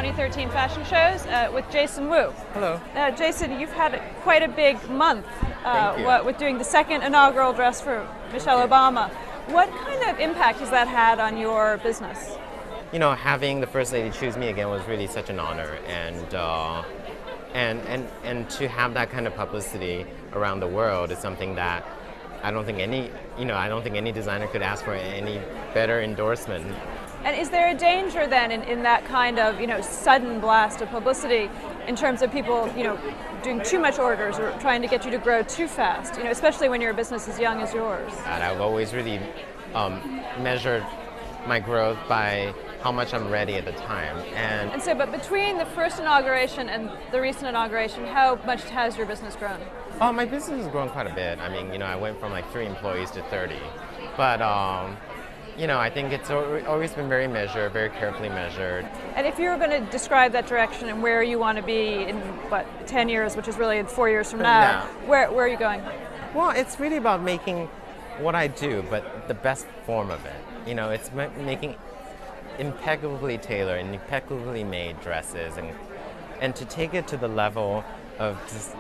2013 fashion shows with Jason Wu. Hello. Jason, you've had quite a big month Thank you. with doing the second inaugural dress for Michelle Obama. What kind of impact has that had on your business? You know, having the First Lady choose me again was really such an honor, and to have that kind of publicity around the world is something that I don't think any designer could ask for any better endorsement. And is there a danger then in that kind of sudden blast of publicity in terms of people doing too much orders or trying to get you to grow too fast, especially when you're a business as young as yours? And I've always really measured my growth by how much I'm ready at the time. And so, but between the first inauguration and the recent inauguration, how much has your business grown? My business has grown quite a bit. I mean, I went from like 3 employees to 30. But, I think it's always been very measured, very carefully measured. And if you were going to describe that direction and where you want to be in, 10 years, which is really in 4 years from now, where are you going? Well, it's really about making what I do, but the best form of it. It's making impeccably tailored and impeccably made dresses, and to take it to the level of just,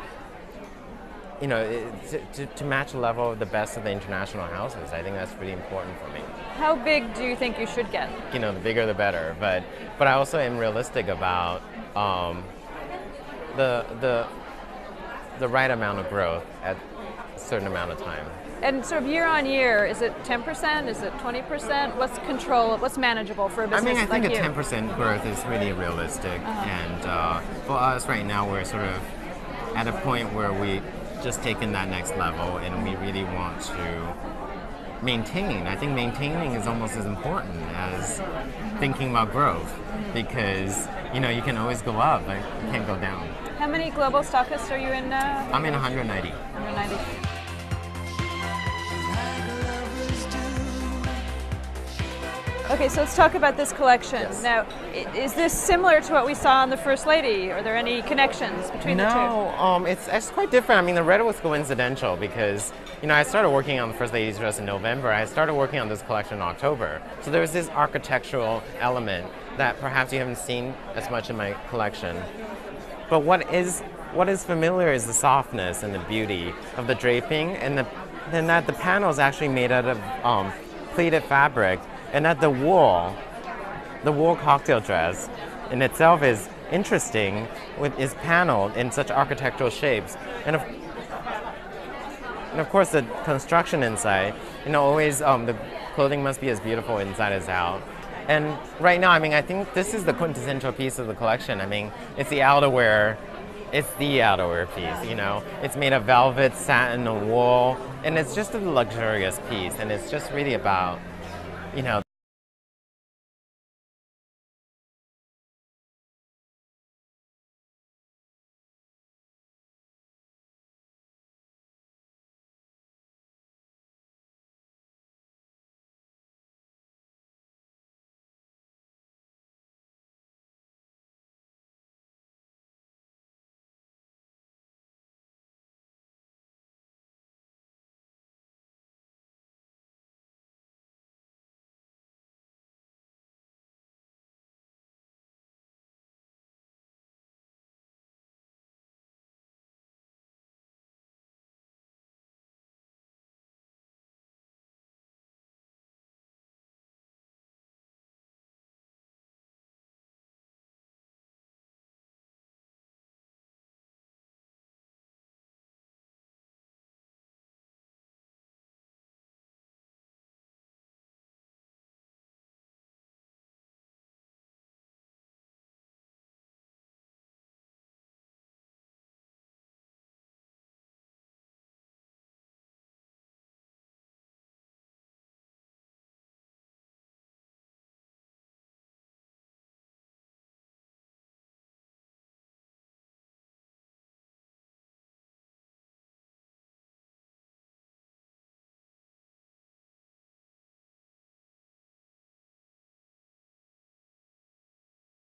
to match the level of the best of the international houses. I think that's really important for me. How big do you think you should get? The bigger the better, but I also am realistic about the right amount of growth at a certain amount of time. And sort of year on year, is it 10%? Is it 20%? What's manageable for a business like you? I think a 10% growth is really realistic. And for us right now, we're sort of at a point where we just taken that next level, and we really want to maintain. I think maintaining is almost as important as thinking about growth, because you can always go up, but you can't go down. How many global stockists are you in now? I'm in 190. 190. Okay, so let's talk about this collection. Yes. Now, is this similar to what we saw on the First Lady? Are there any connections between the two? No, it's quite different. I mean, the red was coincidental because, I started working on the First Lady's dress in November. I started working on this collection in October. So there was this architectural element that perhaps you haven't seen as much in my collection. But what is familiar is the softness and the beauty of the draping, and that the panel is actually made out of pleated fabric. And that the wool cocktail dress in itself is interesting, is paneled in such architectural shapes. And of course the construction inside, always the clothing must be as beautiful inside as out. And right now, I think this is the quintessential piece of the collection. It's the outerwear. It's the outerwear piece, It's made of velvet, satin, and wool. And it's just a luxurious piece. And it's just really about